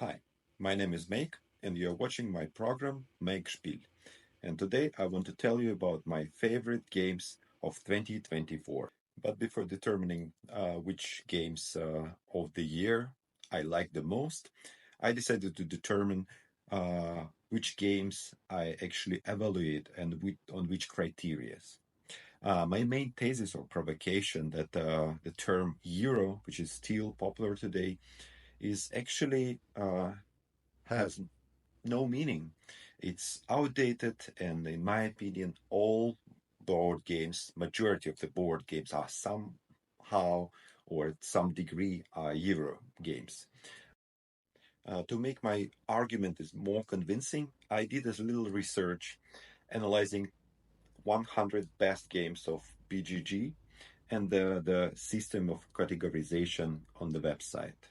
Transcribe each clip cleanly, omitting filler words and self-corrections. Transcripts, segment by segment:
Hi, my name is Make, and you're watching my program Make Spiel. And today I want to tell you about my favorite games of 2024. But before determining which games of the year I like the most, I decided to determine which games I actually evaluate and on which criteria. My main thesis or provocation that the term Euro, which is still popular today, is actually has no meaning. It's outdated, and in my opinion, all board games, majority of the board games are somehow or at some degree are Euro games. To make my argument is more convincing, I did a little research analyzing 100 best games of BGG and the system of categorization on the website.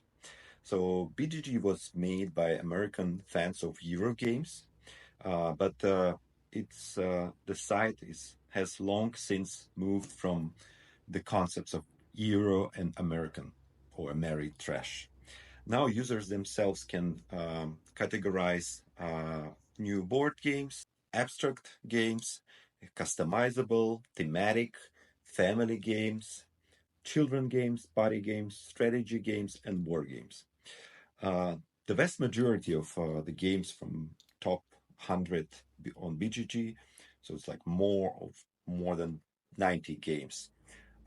So BGG was made by American fans of Euro games, but the site has long since moved from the concepts of Euro and American or Ameri trash. Now users themselves can categorize new board games, abstract games, customizable, thematic, family games, children games, party games, strategy games, and war games. Uh, the vast majority of the games from top 100 on BGG, so it's like more than 90 games,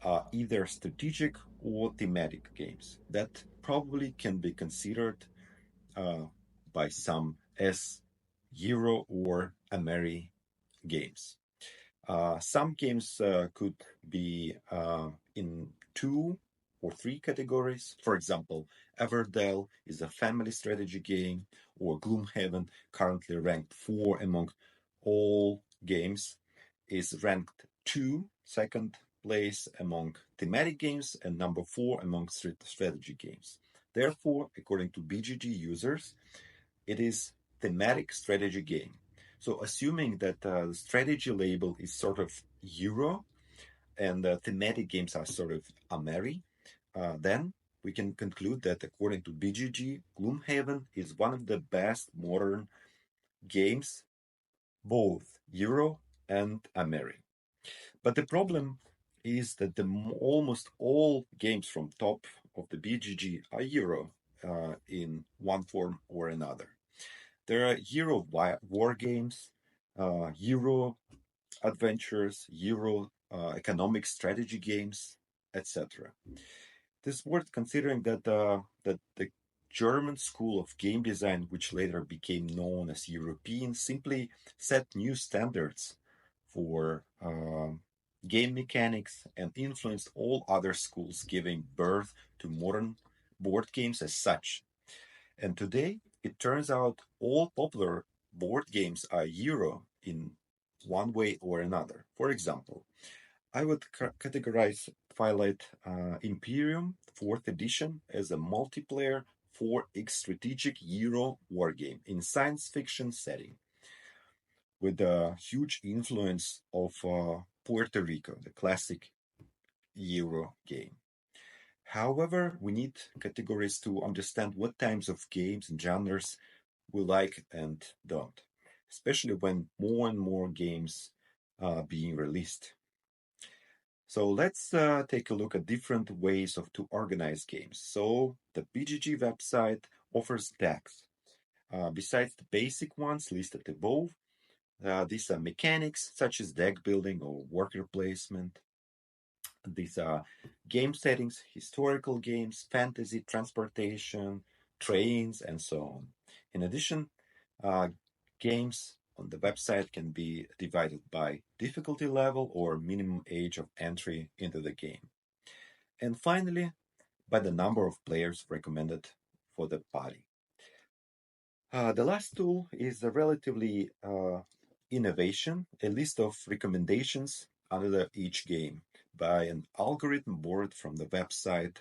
are either strategic or thematic games that probably can be considered uh, by some as Euro or Ameri games. Some games could be in two or three categories. For example, Everdell is a family strategy game, or Gloomhaven, currently ranked 4 among all games, is ranked second place among thematic games, and number 4 among strategy games. Therefore, according to BGG users, it is thematic strategy game. So assuming that the strategy label is sort of Euro and the thematic games are sort of Ameri, then we can conclude that according to BGG, Gloomhaven is one of the best modern games, both Euro and Ameri. But the problem is that almost all games from top of the BGG are Euro in one form or another. There are Euro war games, Euro adventures, Euro economic strategy games, etc. This is worth considering that the German school of game design, which later became known as European, simply set new standards for game mechanics and influenced all other schools, giving birth to modern board games as such. And today, it turns out all popular board games are Euro in one way or another. For example, I would categorize Twilight Imperium 4th edition as a multiplayer 4X strategic Euro war game in science fiction setting with a huge influence of Puerto Rico, the classic Euro game. However, we need categories to understand what types of games and genres we like and don't, especially when more and more games are being released. So let's take a look at different ways to organize games. So the BGG website offers decks. Besides the basic ones listed above, these are mechanics such as deck building or worker placement. These are game settings, historical games, fantasy, transportation, trains, and so on. In addition, uh, games on the website can be divided by difficulty level or minimum age of entry into the game. And finally, by the number of players recommended for the party. The last tool is a relatively innovation, a list of recommendations under each game by an algorithm borrowed from the website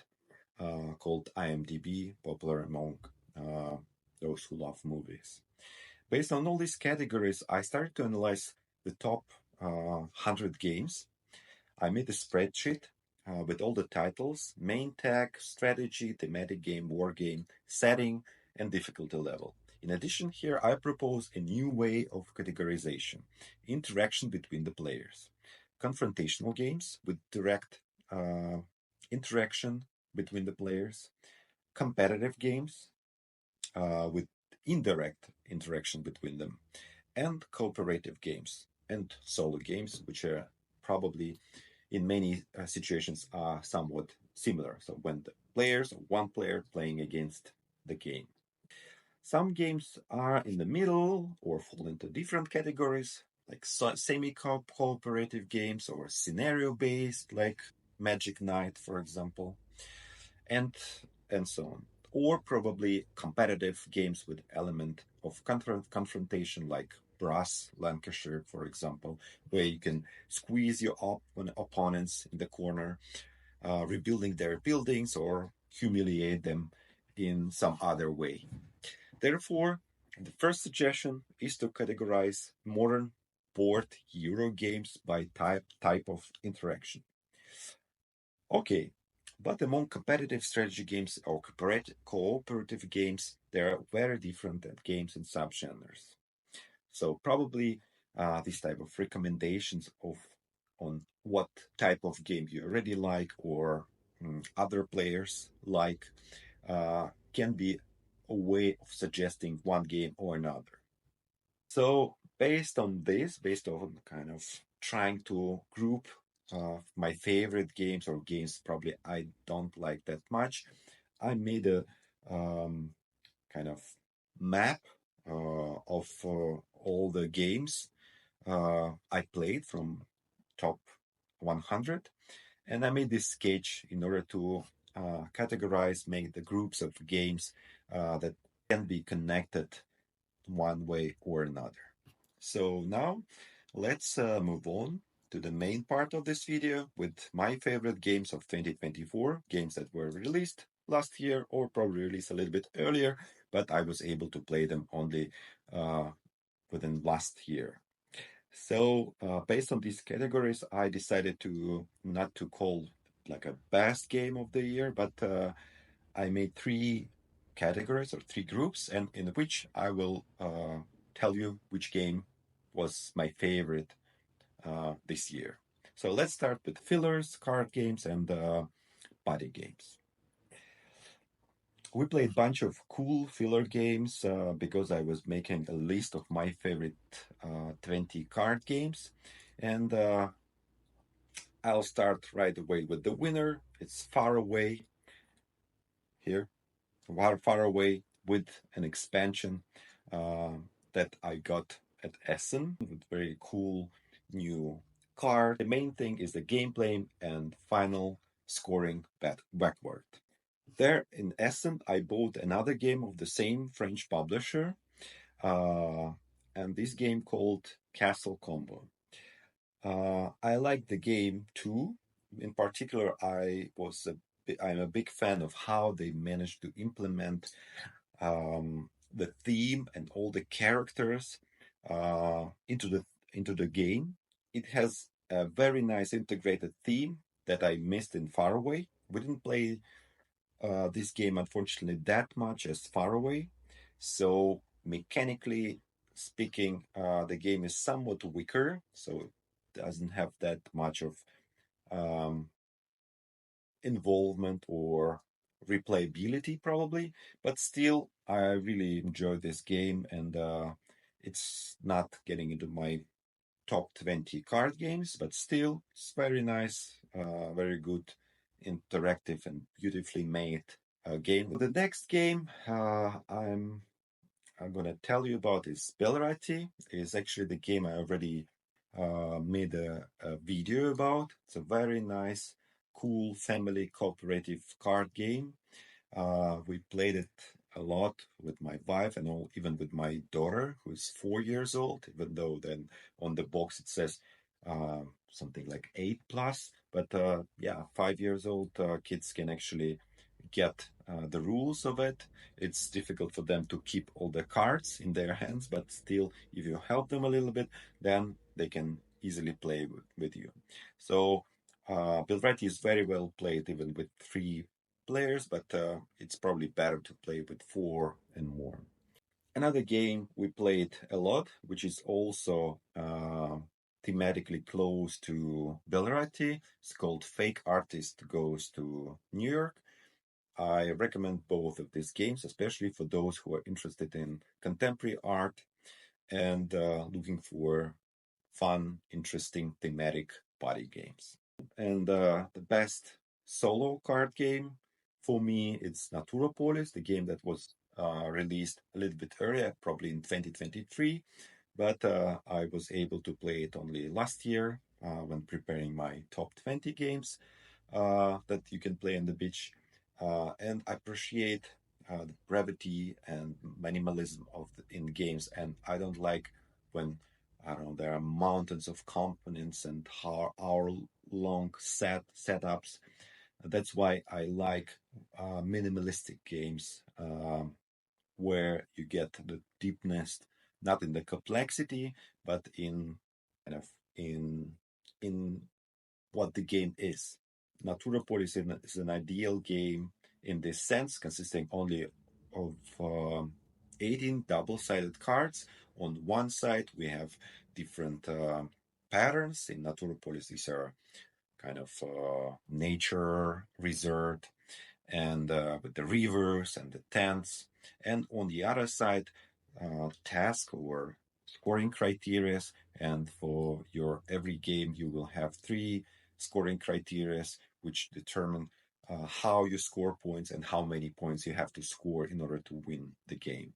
called IMDb, popular among those who love movies. Based on all these categories, I started to analyze the top 100 games. I made a spreadsheet with all the titles, main tag, strategy, thematic game, war game, setting, and difficulty level. In addition, here I propose a new way of categorization, interaction between the players. Confrontational games with direct uh, interaction between the players, competitive games with indirect interaction between them, and cooperative games and solo games, which are probably in many situations are somewhat similar. So when the players, one player playing against the game. Some games are in the middle or fall into different categories, like semi-cooperative games or scenario-based, like Magic Knight, for example, and and so on. Or probably competitive games with element of confrontation, like Brass Lancashire, for example, where you can squeeze your opponents in the corner, rebuilding their buildings or humiliate them in some other way. Therefore, the first suggestion is to categorize modern board Euro games by type of interaction. Okay, but among competitive strategy games or cooperative games, there are very different games and subgenres. So probably this type of recommendations of on what type of game you already like or other players like can be a way of suggesting one game or another. So based on this, based on kind of trying to group my favorite games or games probably I don't like that much, I made a kind of map of all the games I played from top 100, and I made this sketch in order to categorize, make the groups of games that can be connected one way or another. So now let's move on to the main part of this video with my favorite games of 2024, games that were released last year or probably released a little bit earlier, but I was able to play them only uh, within last year. So based on these categories, I decided to not to call like a best game of the year, but I made three categories or three groups, and in which I will tell you which game was my favorite this year. So let's start with fillers, card games, and party games. We played a bunch of cool filler games because I was making a list of my favorite 20 card games. And I'll start right away with the winner. It's Faraway here. Faraway with an expansion that I got at Essen with very cool new card. The main thing is the gameplay and final scoring backward. There in Essen, I bought another game of the same French publisher, uh, and this game called Castle Combo. I like the game too. In particular, I'm a big fan of how they managed to implement the theme and all the characters into the game. It has a very nice integrated theme that I missed in Faraway. We didn't play this game unfortunately that much as Faraway, so mechanically speaking, the game is somewhat weaker, so it doesn't have that much of um, involvement or replayability probably, but still I really enjoy this game, and it's not getting into my top 20 card games, but still it's very nice, very good, interactive and beautifully made game. The next game I'm gonna tell you about is Belratti. Is actually the game I already made a video about. It's a very nice, cool family cooperative card game. We played it a lot with my wife and all, even with my daughter, who's 4 years old, even though then on the box it says something like 8+. But yeah, 5 years old kids can actually get the rules of it. It's difficult for them to keep all the cards in their hands, but still, if you help them a little bit, then they can easily play with you. So Belratti is very well played, even with three players, but it's probably better to play with four and more. Another game we played a lot, which is also thematically close to Belratti, it's called Fake Artist Goes to New York. I recommend both of these games, especially for those who are interested in contemporary art and looking for fun, interesting, thematic party games. And the best solo card game for me, it's Naturopolis, the game that was released a little bit earlier, probably in 2023, but I was able to play it only last year when preparing my top 20 games that you can play on the beach. And I appreciate the brevity and minimalism in games, and I don't like when I don't know there are mountains of components and hour-long setups. That's why I like minimalistic games where you get the deepness, not in the complexity, but in kind of in what the game is. Naturopolis is an ideal game in this sense, consisting only of 18 double-sided cards. On one side, we have different patterns. In Naturopolis, these are kind of nature reserved and with the rivers and the tents. And on the other side, task or scoring criteria. And for your every game, you will have three scoring criteria which determine how you score points and how many points you have to score in order to win the game.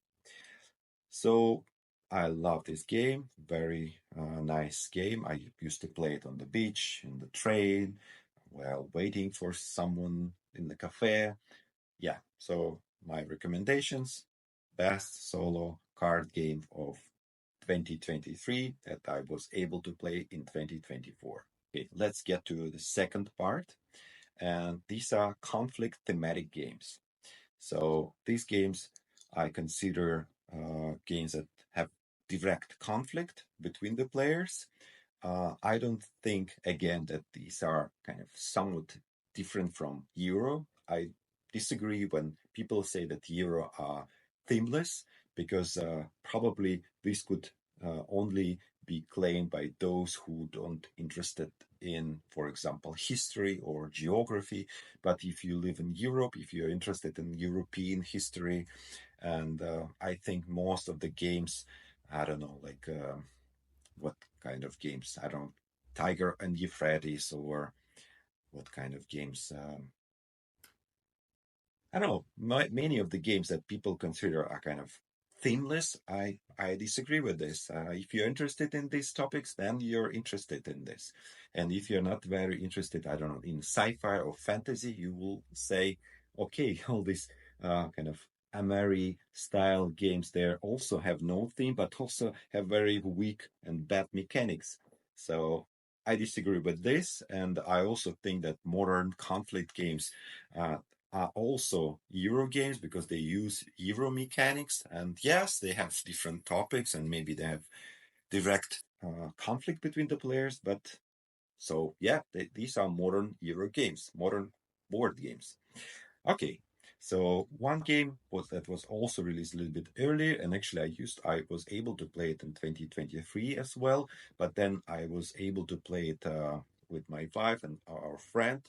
So I love this game. Very nice game. I used to play it on the beach, in the train, while waiting for someone in the cafe. Yeah, so my recommendations, best solo card game of 2023 that I was able to play in 2024. Okay, let's get to the second part. And these are conflict thematic games. So these games I consider games that have direct conflict between the players. I don't think, again, that these are kind of somewhat different from Euro. I disagree when people say that Euro are themeless because probably this could only be claimed by those who don't interested in, for example, history or geography. But if you live in Europe, if you're interested in European history, and I think most of the games, I don't know, like what kind of games? I don't Tiger and Euphrates or what kind of games? I don't know. Many of the games that people consider are kind of themeless. I disagree with this. If you're interested in these topics, then you're interested in this. And if you're not very interested, I don't know, in sci-fi or fantasy, you will say, okay, all these kind of Ameri style games there also have no theme, but also have very weak and bad mechanics. So I disagree with this, and I also think that modern conflict games uh, are also Euro games because they use Euro mechanics. And yes, they have different topics and maybe they have direct conflict between the players. But so, yeah, these are modern Euro games, modern board games. Okay. So one game that was also released a little bit earlier, and actually I was able to play it in 2023 as well, but then I was able to play it with my wife and our friend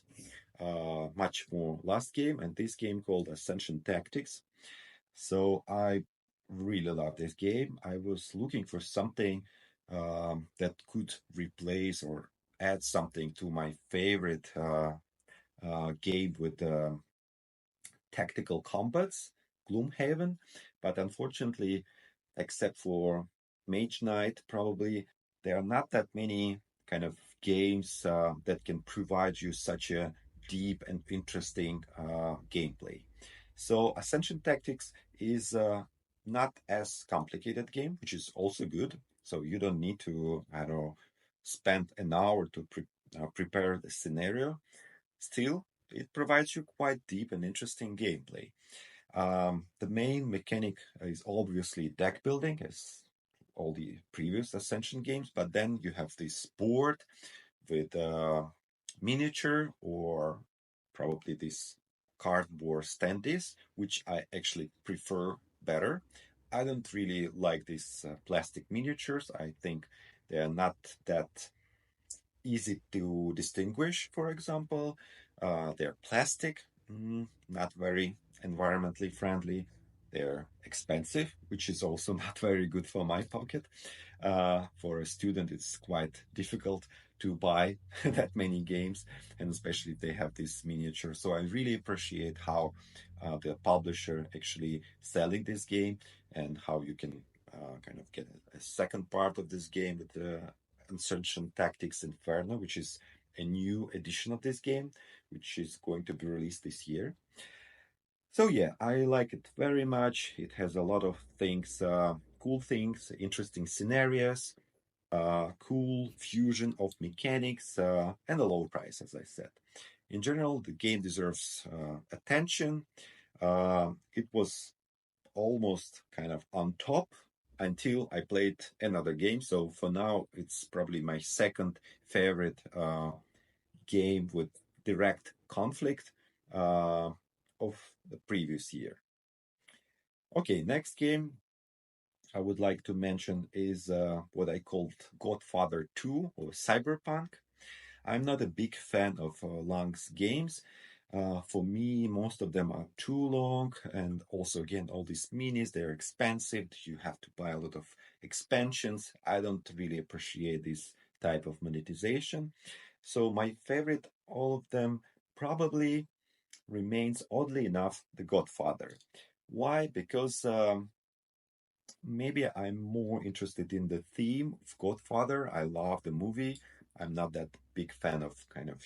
much more last game, and this game called Ascension Tactics. So I really love this game. I was looking for something that could replace or add something to my favorite game with tactical combats, Gloomhaven, but unfortunately, except for Mage Knight, probably there are not that many kind of games that can provide you such a deep and interesting gameplay. So Ascension Tactics is not as complicated game, which is also good. So you don't need to, I don't know, spend an hour to prepare the scenario. Still, it provides you quite deep and interesting gameplay. The main mechanic is obviously deck building, as all the previous Ascension games, but then you have this board with miniature or probably this cardboard standees, which I actually prefer better. I don't really like these plastic miniatures. I think they are not that easy to distinguish, for example. They're plastic, not very environmentally friendly. They're expensive, which is also not very good for my pocket. For a student, it's quite difficult to buy that many games, and especially if they have this miniature. So I really appreciate how the publisher actually selling this game and how you can kind of get a second part of this game with the Ascension Tactics Inferno, which is a new edition of this game, which is going to be released this year. So yeah, I like it very much. It has a lot of things, cool things, interesting scenarios, cool fusion of mechanics, and a low price, as I said. In general, the game deserves attention. It was almost kind of on top until I played another game. So for now, it's probably my second favorite game with direct conflict of the previous year. Okay, next game I would like to mention is what I called Godfather 2 or Cyberpunk. I'm not a big fan of long games. For me, most of them are too long, and also, again, all these minis, they're expensive. You have to buy a lot of expansions. I don't really appreciate this type of monetization. So my favorite, all of them, probably remains, oddly enough, The Godfather. Why? Because maybe I'm more interested in the theme of Godfather. I love the movie. I'm not that big fan of kind of,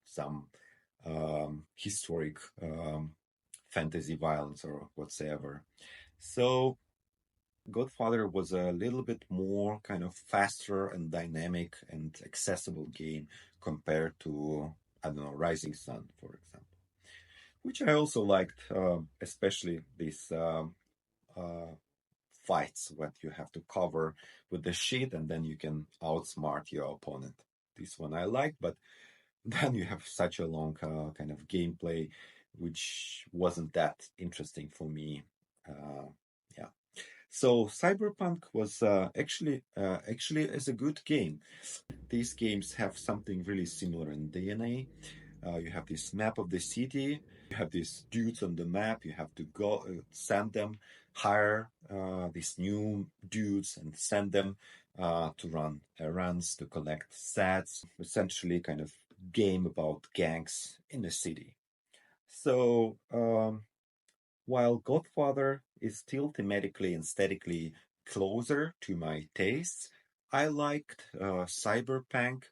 some historic fantasy violence or whatsoever. So Godfather was a little bit more kind of faster and dynamic and accessible game compared to, I don't know, Rising Sun, for example, which I also liked, especially this uh, fights what you have to cover with the sheet and then you can outsmart your opponent. This one I like, but then you have such a long kind of gameplay, which wasn't that interesting for me. Yeah. So Cyberpunk was actually is a good game. These games have something really similar in DNA. You have this map of the city. You have these dudes on the map. You have to go send them, hire these new dudes, and send them to run errands, to collect stats. Essentially, kind of game about gangs in the city. So while Godfather is still thematically and aesthetically closer to my tastes, I liked Cyberpunk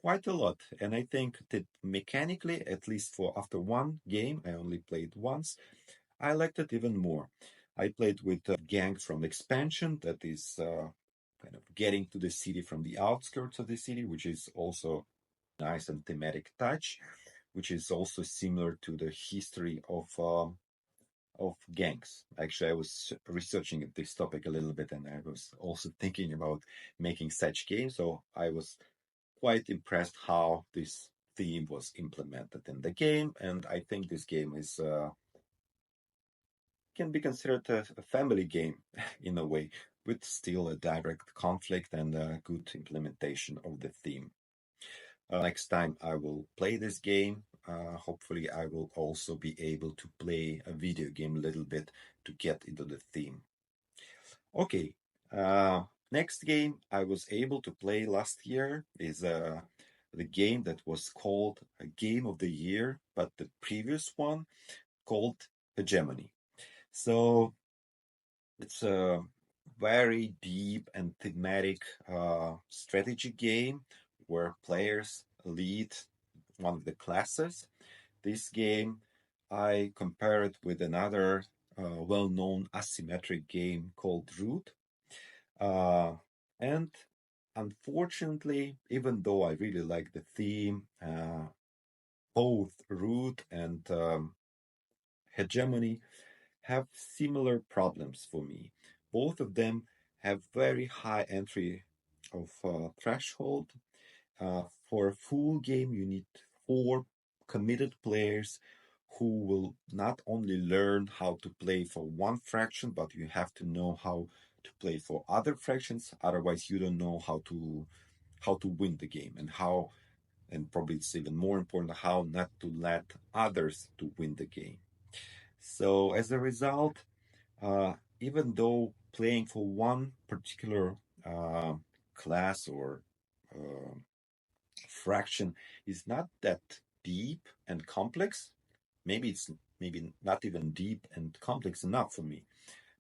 quite a lot. And I think that mechanically, at least for after one game, I only played once, I liked it even more. I played with a gang from expansion that is kind of getting to the city from the outskirts of the city, which is also nice and thematic touch, which is also similar to the history of gangs. Actually, I was researching this topic a little bit, and I was also thinking about making such games. So I was quite impressed how this theme was implemented in the game, and I think this game is can be considered a family game in a way, with still a direct conflict and a good implementation of the theme. Next time I will play this game, hopefully I will also be able to play a video game a little bit to get into the theme. Okay, next game I was able to play last year is the game that was called a Game of the Year, but the previous one called Hegemony. So it's a very deep and thematic strategy game where players lead one of the classes. This game, I compare it with another well-known asymmetric game called Root. Uh, and unfortunately, even though I really like the theme, both Root and Hegemony have similar problems for me. Both of them have very high entry of threshold. For a full game, you need four committed players who will not only learn how to play for one fraction, but you have to know how to play for other fractions. Otherwise, you don't know how to win the game, and how, and probably it's even more important, how not to let others to win the game. So as a result, even though playing for one particular uh, class or uh, fraction is not that deep and complex, maybe it's maybe not even deep and complex enough for me,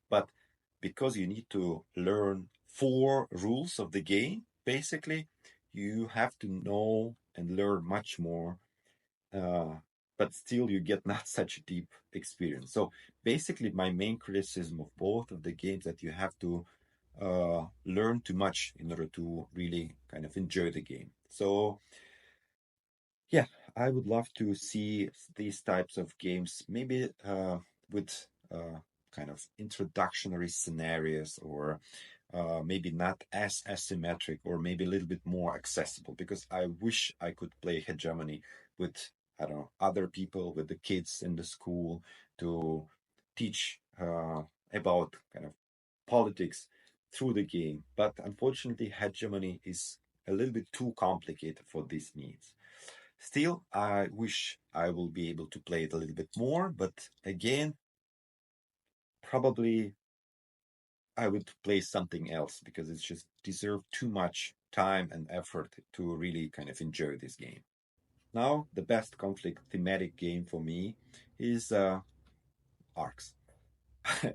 but because you need to learn four rules of the game, basically, you have to know and learn much more, uh, but still you get not such a deep experience. So basically, my main criticism of both of the games that you have to learn too much in order to really kind of enjoy the game. So yeah, I would love to see these types of games, maybe with kind of introductory scenarios, or maybe not as asymmetric, or maybe a little bit more accessible, because I wish I could play Hegemony with, I don't know, other people, with the kids in the school, to teach about kind of politics through the game. But unfortunately, Hegemony is a little bit too complicated for these needs. Still, I wish I will be able to play it a little bit more, but again, probably I would play something else, because it's just deserved too much time and effort to really kind of enjoy this game. Now, the best conflict thematic game for me is Arcs.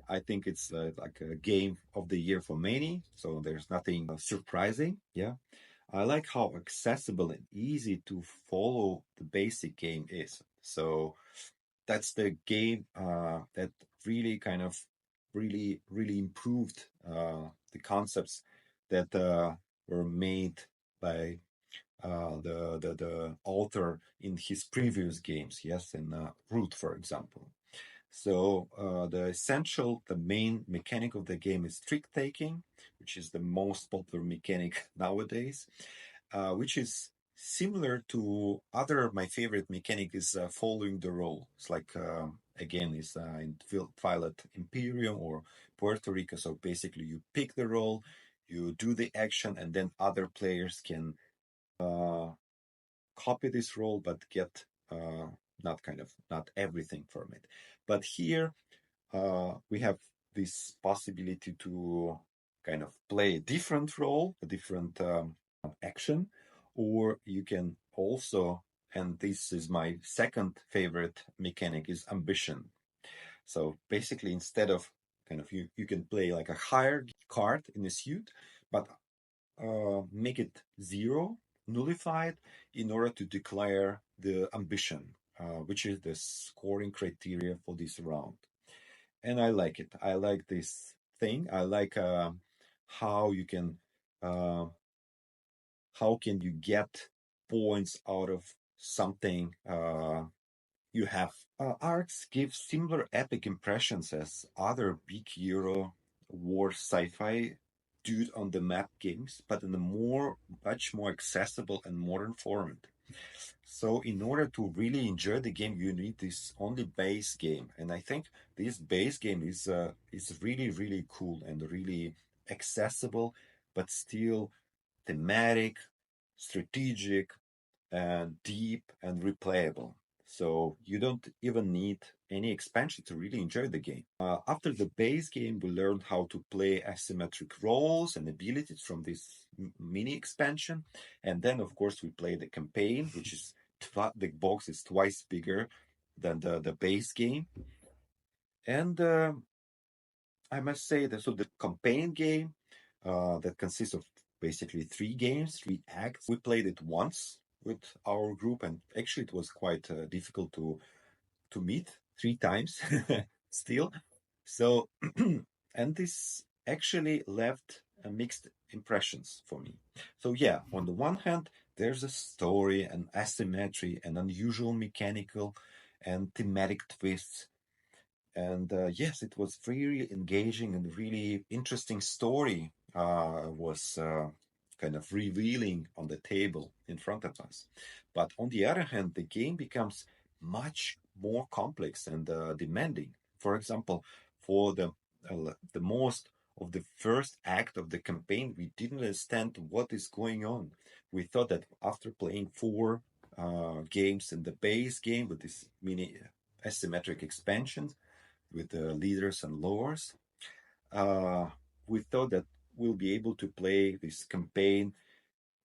I think it's like a game of the year for many, so there's nothing surprising. Yeah, I like how accessible and easy to follow the basic game is. So that's the game that really kind of really improved the concepts that were made by the author in his previous games. Yes, in Root, for example. So the main mechanic of the game is trick taking, which is the most popular mechanic nowadays, which is similar to other. My favorite mechanic is following the role. It's like again is in Violet Imperium or Puerto Rico. So basically, you pick the role, you do the action, and then other players can uh, copy this role, but get not everything from it. But here we have this possibility to kind of play a different role, a different action, or you can also, and this is my second favorite mechanic, is ambition. So basically, instead of kind of you can play like a higher card in a suit, but make it zero, nullified, in order to declare the ambition, which is the scoring criteria for this round. And I like it. I like this thing. I like how you can uh, how can you get points out of something you have. Arcs give similar epic impressions as other big Euro war sci-fi dude on the map games, but in a much more accessible and modern format. So in order to really enjoy the game, you need this only base game, and I think this base game is really cool and really accessible, but still thematic, strategic, and deep and replayable. So you don't even need any expansion to really enjoy the game. After the base game, we learned how to play asymmetric roles and abilities from this mini expansion, and then of course we play the campaign, which is the box is twice bigger than the base game. And I must say that so the campaign game that consists of basically three games, three acts. We played it once with our group, and actually it was quite difficult to meet three times still. So, and this actually left mixed impressions for me. So yeah, on the one hand, there's a story and asymmetry and unusual mechanical and thematic twists, and yes, it was really engaging and really interesting story was kind of revealing on the table in front of us. But on the other hand, the game becomes much more complex and demanding. For example, for the most of the first act of the campaign, we didn't understand what is going on. We thought that after playing four games in the base game with this mini asymmetric expansions with the leaders and lores, uh, we thought that we'll be able to play this campaign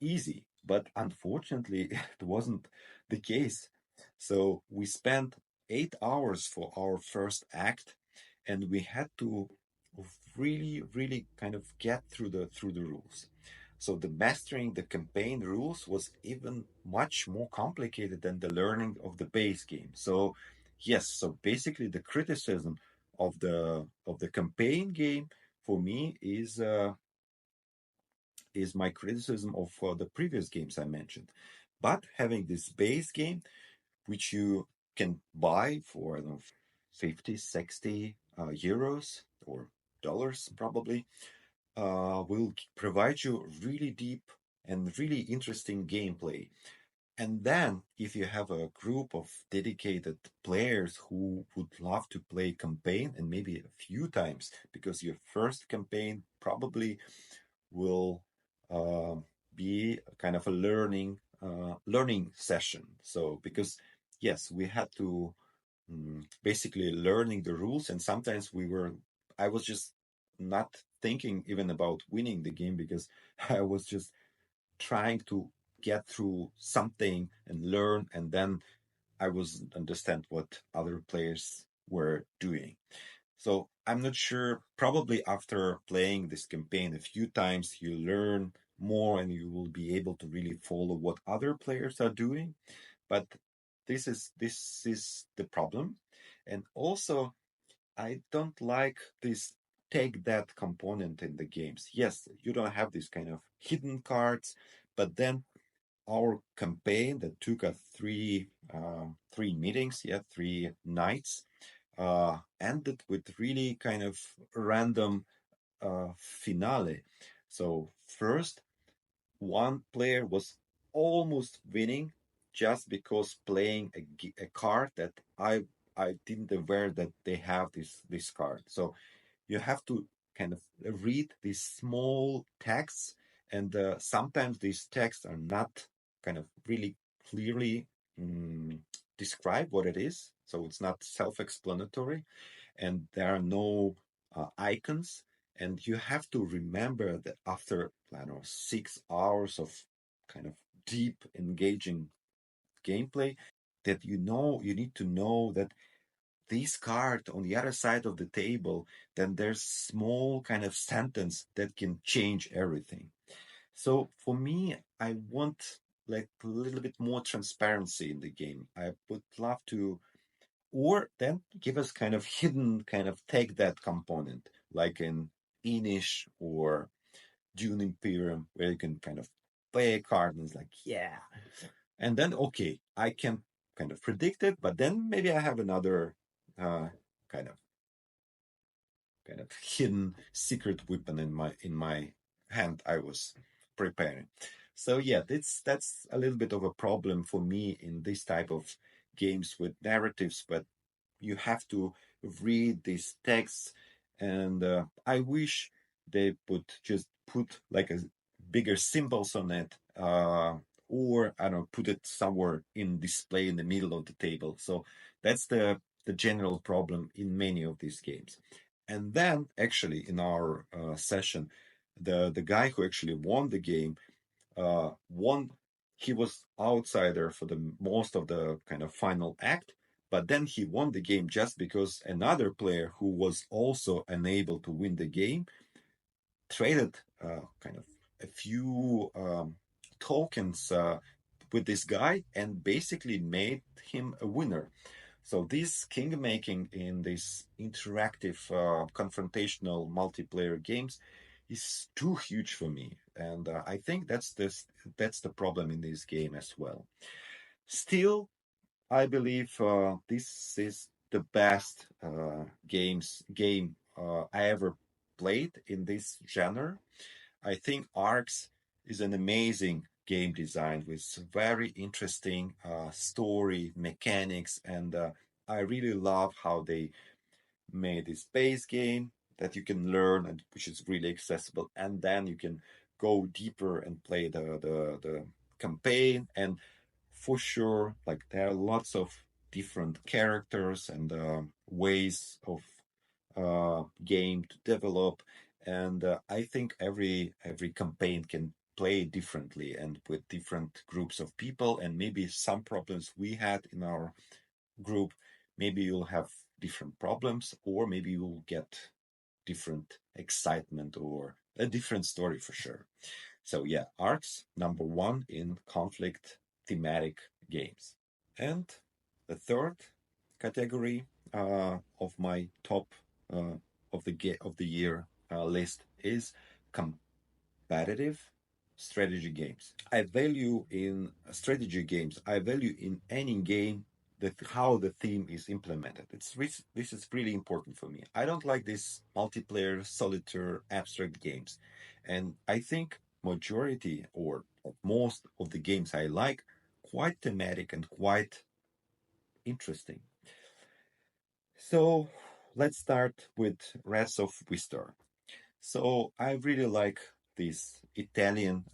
easy, but unfortunately, it wasn't the case. So we spent 8 hours for our first act, and we had to really, really kind of get through the rules. So the mastering the campaign rules was even much more complicated than the learning of the base game. So yes, so basically the criticism of the campaign game for me is my criticism of the previous games I mentioned. But having this base game, which you can buy for, I don't know, 50, 60 euros or dollars probably, will provide you really deep and really interesting gameplay. And then, if you have a group of dedicated players who would love to play campaign and maybe a few times, because your first campaign probably will uh, be kind of a learning session. So because yes, we had to basically learning the rules, and sometimes I was just not thinking even about winning the game because I was just trying to get through something and learn, and then I was understand what other players were doing. So I'm not sure. Probably after playing this campaign a few times, you learn more and you will be able to really follow what other players are doing. But this is the problem. And also, I don't like this take that component in the games. Yes, you don't have this kind of hidden cards, but then our campaign that took us three meetings, yeah, 3 nights, ended with really kind of random finale. So first, one player was almost winning just because playing a card that I didn't aware that they have this card. So you have to kind of read these small texts, and sometimes these texts are not kind of really clearly mm, describe what it is. So it's not self-explanatory, and there are no icons. And you have to remember that after, I don't know, 6 hours of kind of deep, engaging gameplay, that you need to know that this card on the other side of the table, then there's small kind of sentence that can change everything. So for me, I want like a little bit more transparency in the game. I would love to, or then give us kind of hidden kind of take that component, like in Inish or Dune Imperium, where you can kind of play a card and it's like, yeah. And then, okay, I can kind of predict it, but then maybe I have another uh, kind of hidden secret weapon in my hand I was preparing. So yeah, that's a little bit of a problem for me in this type of games with narratives, but you have to read these texts, and I wish they would just put like a bigger symbols on it, or I don't know, put it somewhere in display in the middle of the table. So that's the general problem in many of these games. And then actually in our session, the guy who actually won the game won. He was outsider for the most of the kind of final act, but then he won the game just because another player who was also unable to win the game traded kind of a few tokens with this guy and basically made him a winner. So this king making in this interactive confrontational multiplayer games is too huge for me, and I think that's the problem in this game as well. Still, I believe this is the best game I ever played in this genre. I think Arcs is an amazing game design with very interesting story mechanics and I really love how they made this base game that you can learn and which is really accessible, and then you can go deeper and play the campaign. And for sure, like there are lots of different characters and ways of game to develop, and I think every campaign can play differently and with different groups of people, and maybe some problems we had in our group, maybe you'll have different problems, or maybe you'll get different excitement or a different story for sure. So yeah, arcs number one in conflict thematic games. And the third category of my top uh, of the year list is competitive strategy games. I value in strategy games. I value in any game that how the theme is implemented. This is really important for me. I don't like this multiplayer, solitaire, abstract games, and I think majority or most of the games I like quite thematic and quite interesting. So let's start with Rats of Wistar. So I really like this Italian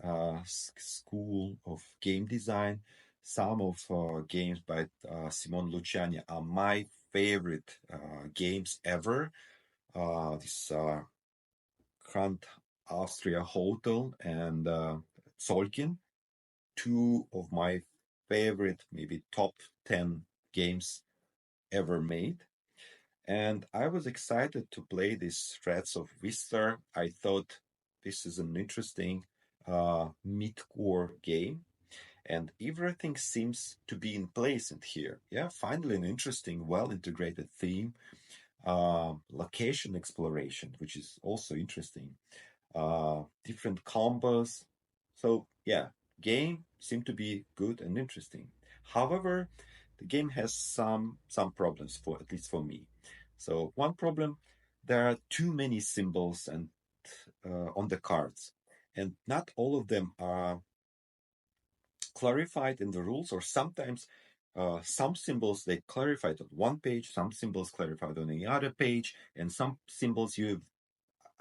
school of game design. Some of games by Simone Luciani are my favorite games ever. This Grand Austria Hotel and Zolkin, two of my favorite, maybe top 10 games ever made. And I was excited to play this Threads of Wistar. I thought this is an interesting mid-core game, and everything seems to be in place in here. Yeah, finally an interesting, well-integrated theme, location exploration, which is also interesting, different combos. So yeah, game seemed to be good and interesting. However, the game has some problems for at least for me. So one problem, there are too many symbols and on the cards, and not all of them are clarified in the rules, or sometimes some symbols they clarified on one page, some symbols clarified on the other page, and some symbols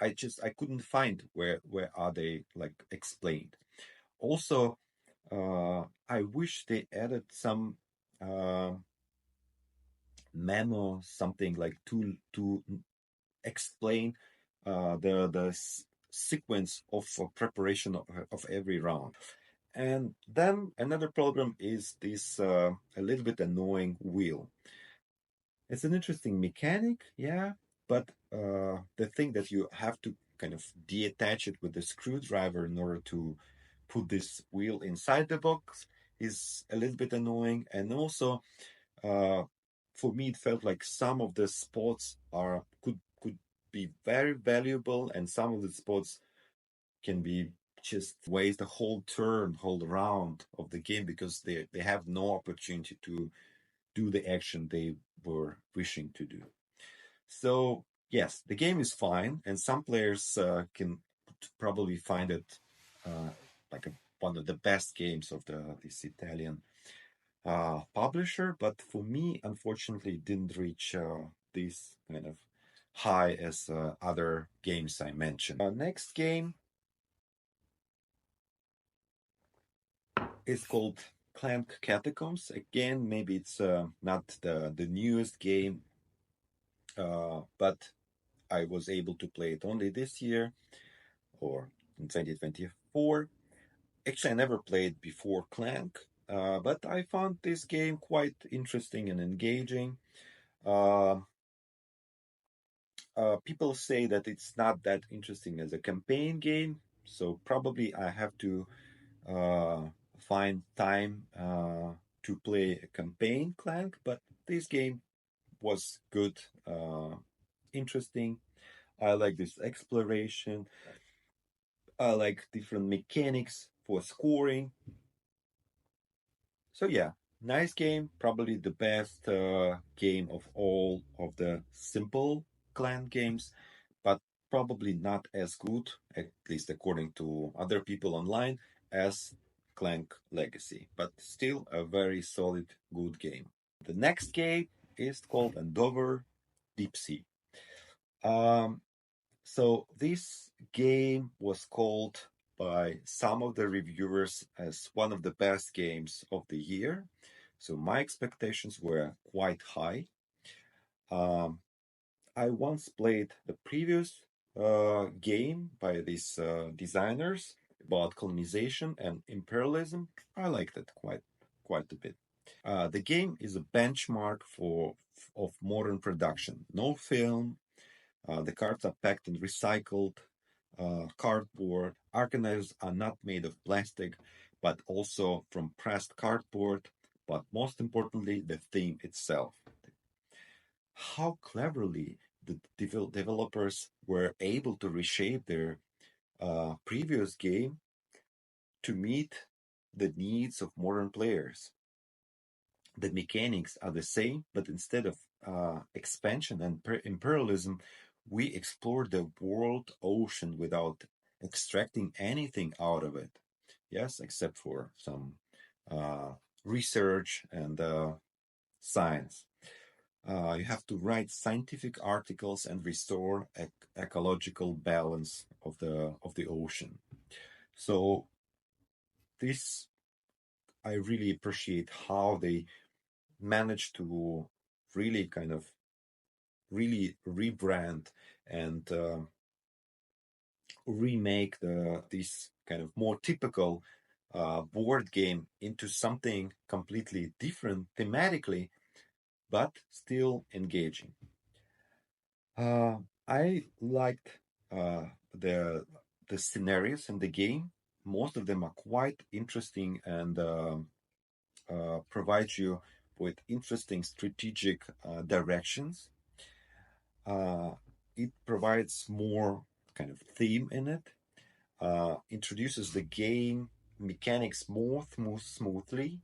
I couldn't find where are they like explained. Also, I wish they added some uh, memo, something like to explain the sequence of preparation of every round. And then another problem is this a little bit annoying wheel. It's an interesting mechanic, yeah, but the thing that you have to kind of detach it with the screwdriver in order to put this wheel inside the box is a little bit annoying. And also, uh, for me, it felt like some of the spots are could be very valuable, and some of the spots can be just waste the whole turn, whole round of the game because they have no opportunity to do the action they were wishing to do. So yes, the game is fine, and some players can probably find it uh, like one of the best games of this Italian publisher. But for me, unfortunately, it didn't reach this kind of high as other games I mentioned. Next game is called Clank Catacombs. Again, maybe it's not the newest game, but I was able to play it only this year or in 2024. Actually, I never played before Clank, but I found this game quite interesting and engaging. Uh, People say that it's not that interesting as a campaign game, so probably I have to uh, find time to play a campaign Clank, but this game was good, interesting. I like this exploration. I like different mechanics for scoring. So yeah, nice game. Probably the best game of all of the simple clan games, but probably not as good, at least according to other people online, as Clank Legacy. But still a very solid, good game. The next game is called Endover Deep Sea. Um, so this game was called by some of the reviewers as one of the best games of the year. So my expectations were quite high. Um, I once played the previous game by these designers about colonization and imperialism. I liked it quite a bit. The game is a benchmark of modern production. No film. The cards are packed in recycled cardboard. Arcanines are not made of plastic, but also from pressed cardboard. But most importantly, the theme itself. How cleverly the developers were able to reshape their previous game to meet the needs of modern players. The mechanics are the same, but instead of expansion and imperialism, we explore the world ocean without extracting anything out of it. Yes, except for some uh, research and science. You have to write scientific articles and restore ecological balance of the ocean. So this I really appreciate how they managed to really kind of really rebrand and remake this kind of more typical board game into something completely different thematically, but still engaging. Uh, I liked uh, the the scenarios in the game. Most of them are quite interesting and provide you with interesting strategic directions. Uh, it provides more kind of theme in it, introduces the game mechanics more smoothly,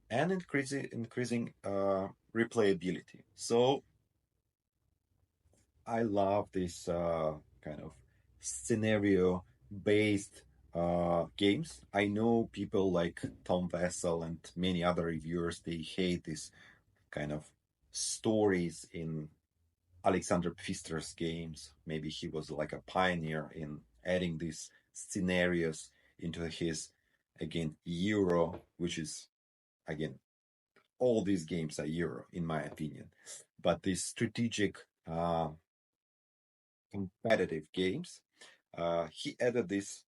and increasing replayability. So I love this kind of scenario based games. I know people like Tom Vessel and many other reviewers, they hate this kind of stories in Alexander Pfister's games. Maybe he was like a pioneer in adding these scenarios into his, again, Euro, which is, again, all these games are Euro, in my opinion. But these strategic, competitive games, he added these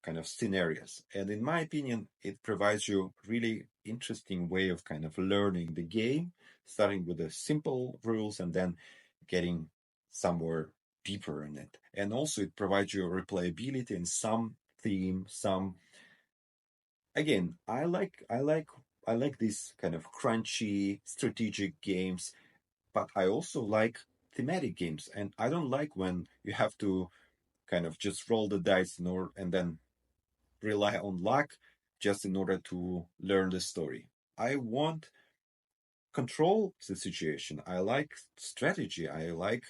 kind of scenarios. And in my opinion, it provides you really interesting way of kind of learning the game, starting with the simple rules and then getting somewhere deeper in it. And also it provides you replayability and some theme, some again, I like these kind of crunchy strategic games, but I also like thematic games. And I don't like when you have to kind of just roll the dice in order and then rely on luck just in order to learn the story. I want control the situation. I like strategy. I like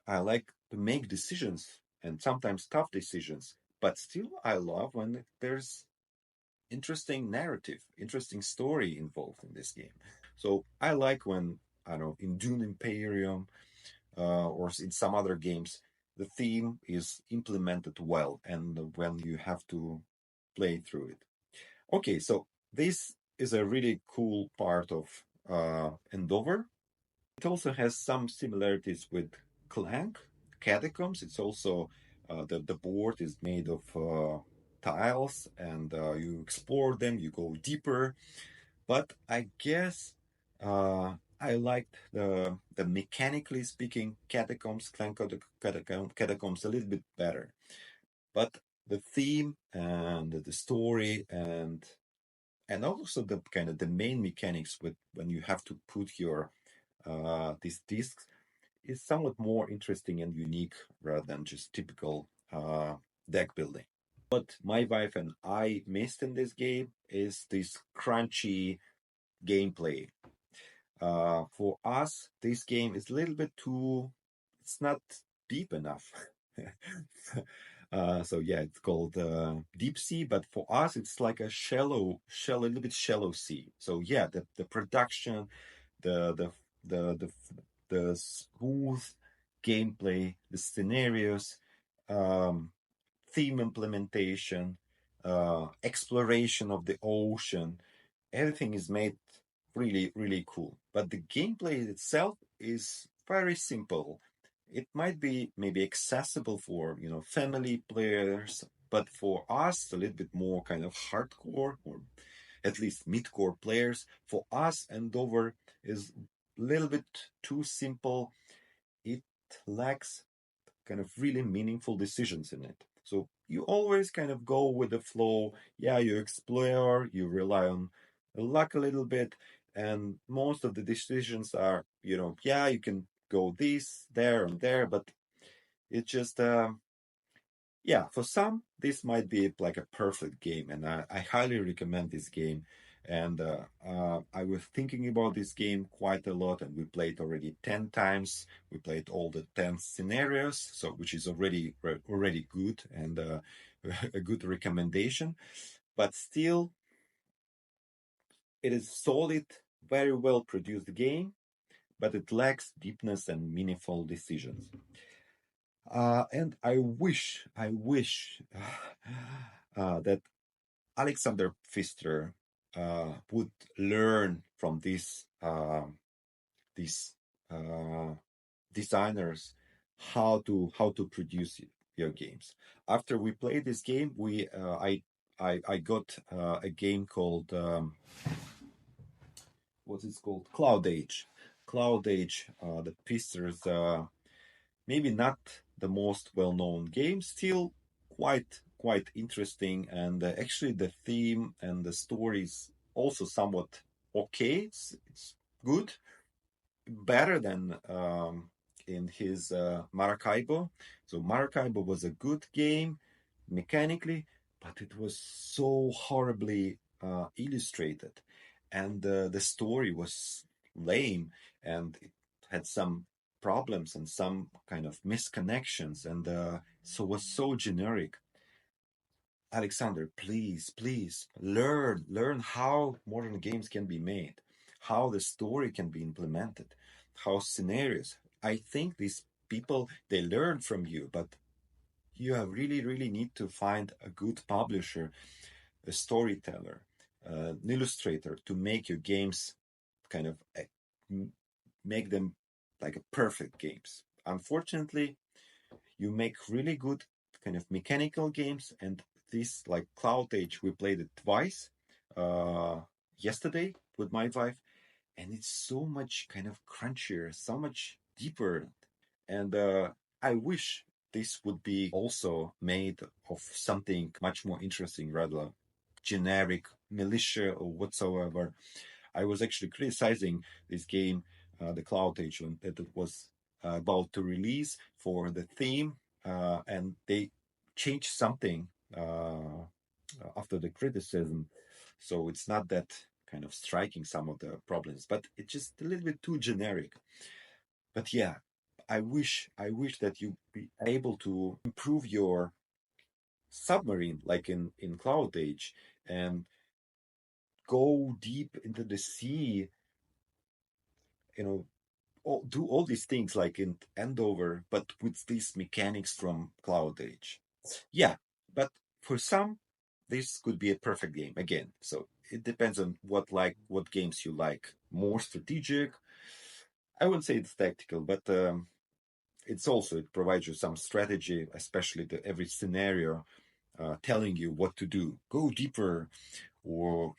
to make decisions and sometimes tough decisions. But still I love when there's interesting narrative, interesting story involved in this game. So I like when I don't know in Dune Imperium or in some other games, the theme is implemented well and when you have to play through it. Okay, so this is a really cool part of Endover. It also has some similarities with Clank, Catacombs. It's also the board is made of tiles and you explore them, you go deeper. But I guess I liked the mechanically speaking catacombs, catacombs a little bit better. But the theme and the story and also the kind of the main mechanics with when you have to put your these discs is somewhat more interesting and unique rather than just typical deck building. What my wife and I missed in this game is this crunchy gameplay. For us, this game is a little bit too, it's not deep enough. So yeah, it's called deep sea, but for us, it's like a a little bit shallow sea. So yeah, the production, the the the smooth gameplay, the scenarios, um, theme implementation, exploration of the ocean. Everything is made really, really cool. But the gameplay itself is very simple. It might be maybe accessible for family players, but for us, a little bit more kind of hardcore or at least mid-core players. For us, Endover is a little bit too simple. It lacks kind of really meaningful decisions in it. So you always kind of go with the flow. Yeah, you explore, you rely on luck a little bit, and most of the decisions are, yeah, you can go this, there, and there, but it just, yeah, for some, this might be like a perfect game, and I highly recommend this game. And I was thinking about this game quite a lot, and we played already 10 times. We played all the 10 scenarios, so which is already good and a good recommendation. But still, it is solid, very well produced game, but it lacks deepness and meaningful decisions. And I wish that Alexander Pfister would learn from these uh, designers how to produce your games. After we played this game, we I got a game called what's it called? Cloud Age. Cloud Age. The Pfister's maybe not the most well-known game, still quite interesting, and actually the theme and the story is also somewhat okay. It's good, better than in his Maracaibo. So Maracaibo was a good game mechanically, but it was so horribly illustrated, and the story was lame, and it had some problems and some kind of misconnections, and so was so generic. Alexander, please learn how modern games can be made, how the story can be implemented, how scenarios. I think these people they learn from you, but you have really need to find a good publisher, a storyteller, an illustrator to make your games kind of make them like a perfect games. Unfortunately, you make really good kind of mechanical games, and this like Cloud Age, we played it twice uh yesterday with my wife, and it's so much kind of crunchier, so much deeper, and I wish this would be also made of something much more interesting rather than generic militia or whatsoever. I was actually criticizing this game, the Cloud Age, that it was about to release for the theme, and they changed something after the criticism. So it's not that kind of striking some of the problems, but it's just a little bit too generic. But yeah, I wish that you be able to improve your submarine like in Cloud Age and go deep into the sea, you know, do all these things like in Endover, but with these mechanics from Cloud Age. Yeah, but for some, this could be a perfect game again. So it depends on what games you like. More strategic. I wouldn't say it's tactical, but it's also it provides you some strategy, especially the every scenario, telling you what to do. Go deeper, or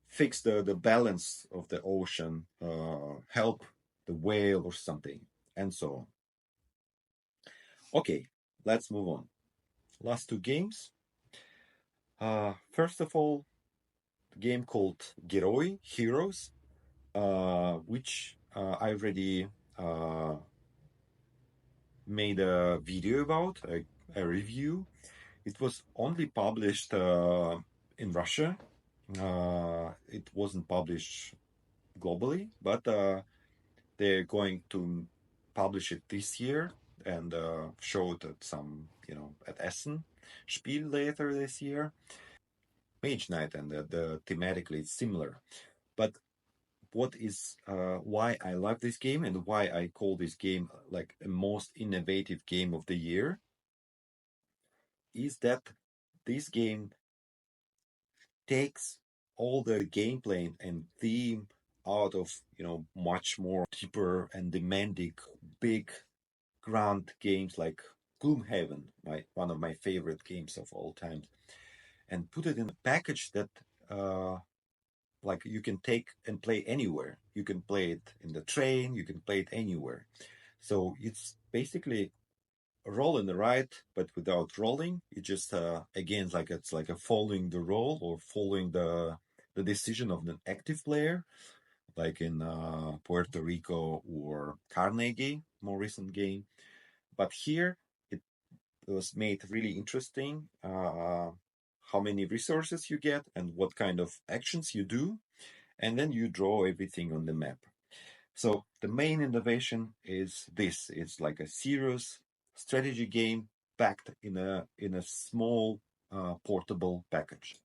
fix the balance of the ocean, help the whale or something, and so on. Okay, let's move on. Last two games. First of all, the game called Geroi Heroes, which I already made a video about, a review. It was only published in Russia. It wasn't published globally, but they're going to publish it this year and show it at some, at Essen Spiel later this year. Mage Knight, and the thematically it's similar. But why I love this game and why I call this game like a most innovative game of the year is that this game takes all the gameplay and theme out of much more deeper and demanding big grand games like Gloomhaven, one of my favorite games of all time, and put it in a package that like you can take and play anywhere. You can play it in the train, you can play it anywhere. So it's basically a roll and a write, but without rolling. It just again it's like a following the role or following the decision of an active player, like in Puerto Rico or Carnegie, more recent game. But here it was made really interesting. How many resources you get and what kind of actions you do, and then you draw everything on the map. So the main innovation is this: it's like a serious strategy game packed in a small portable package.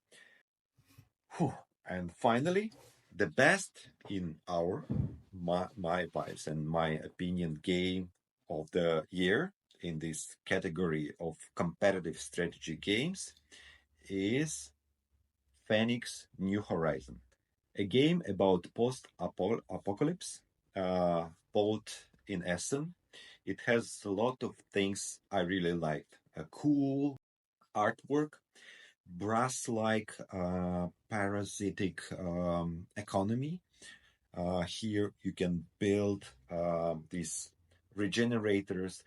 Whew. And finally, the best in my bias and my opinion game of the year in this category of competitive strategy games is Phoenix New Horizon, a game about post-apocalypse, both in Essen. It has a lot of things I really liked. A cool artwork, brass-like parasitic economy. Here you can build these regenerators,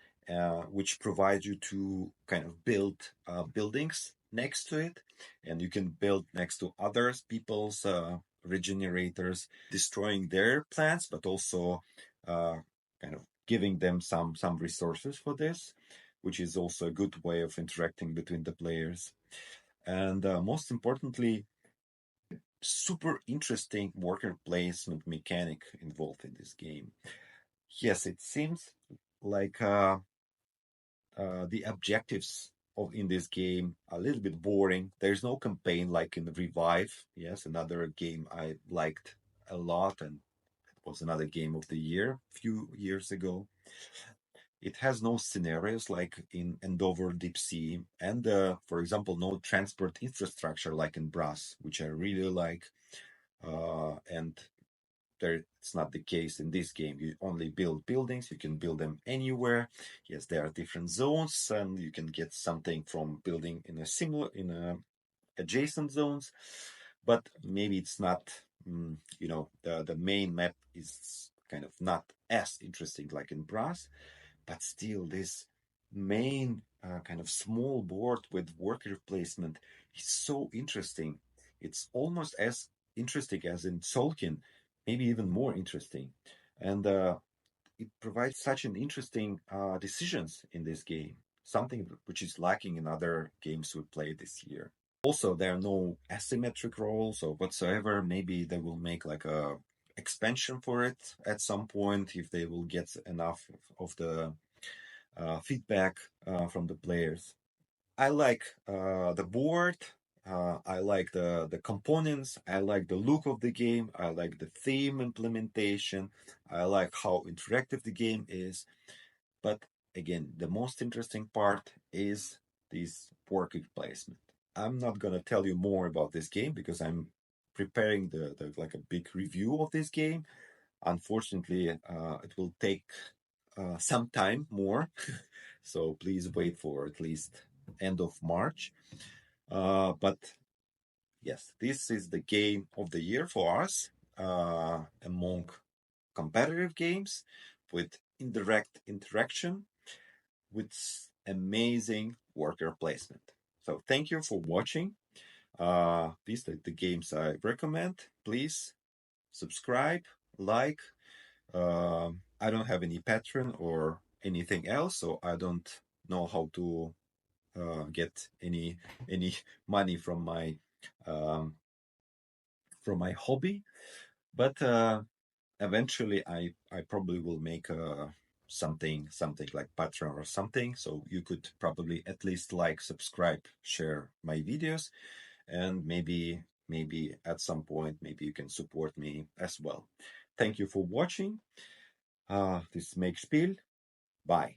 which provide you to kind of build buildings next to it, and you can build next to others people's regenerators, destroying their plants, but also kind of giving them some resources for this, which is also a good way of interacting between the players. And most importantly, super interesting worker placement mechanic involved in this game. Yes, it seems like the objectives of in this game a little bit boring. There's no campaign like in Revive. Yes, another game I liked a lot, and it was another game of the year a few years ago. It has no scenarios like in Endover Deep Sea, and for example, no transport infrastructure like in Brass, which I really like. And it's not the case in this game. You only build buildings. You can build them anywhere. Yes, there are different zones, and you can get something from building in a adjacent zones, but maybe it's not. The main map is kind of not as interesting like in Brass, but still this main kind of small board with worker placement is so interesting. It's almost as interesting as in Solkin, maybe even more interesting. And it provides such an interesting decisions in this game, something which is lacking in other games we played this year. Also, there are no asymmetric roles or whatsoever. Maybe they will make like a expansion for it at some point if they will get enough of the feedback from the players. I like the board. I like the components. I like the look of the game. I like the theme implementation. I like how interactive the game is. But again, the most interesting part is this worker placement. I'm not gonna tell you more about this game because I'm preparing the like a big review of this game. Unfortunately, it will take some time more, so please wait for at least end of March. But yes, this is the game of the year for us among competitive games with indirect interaction with amazing worker placement. So thank you for watching. These are the games I recommend. Please subscribe, like. I don't have any Patreon or anything else, so I don't know how to get any money um, from my hobby. But eventually, I probably will make something like Patreon or something. So you could probably at least like, subscribe, share my videos, and maybe maybe at some point, maybe you can support me as well. Thank you for watching. This is Make Spiel. Bye.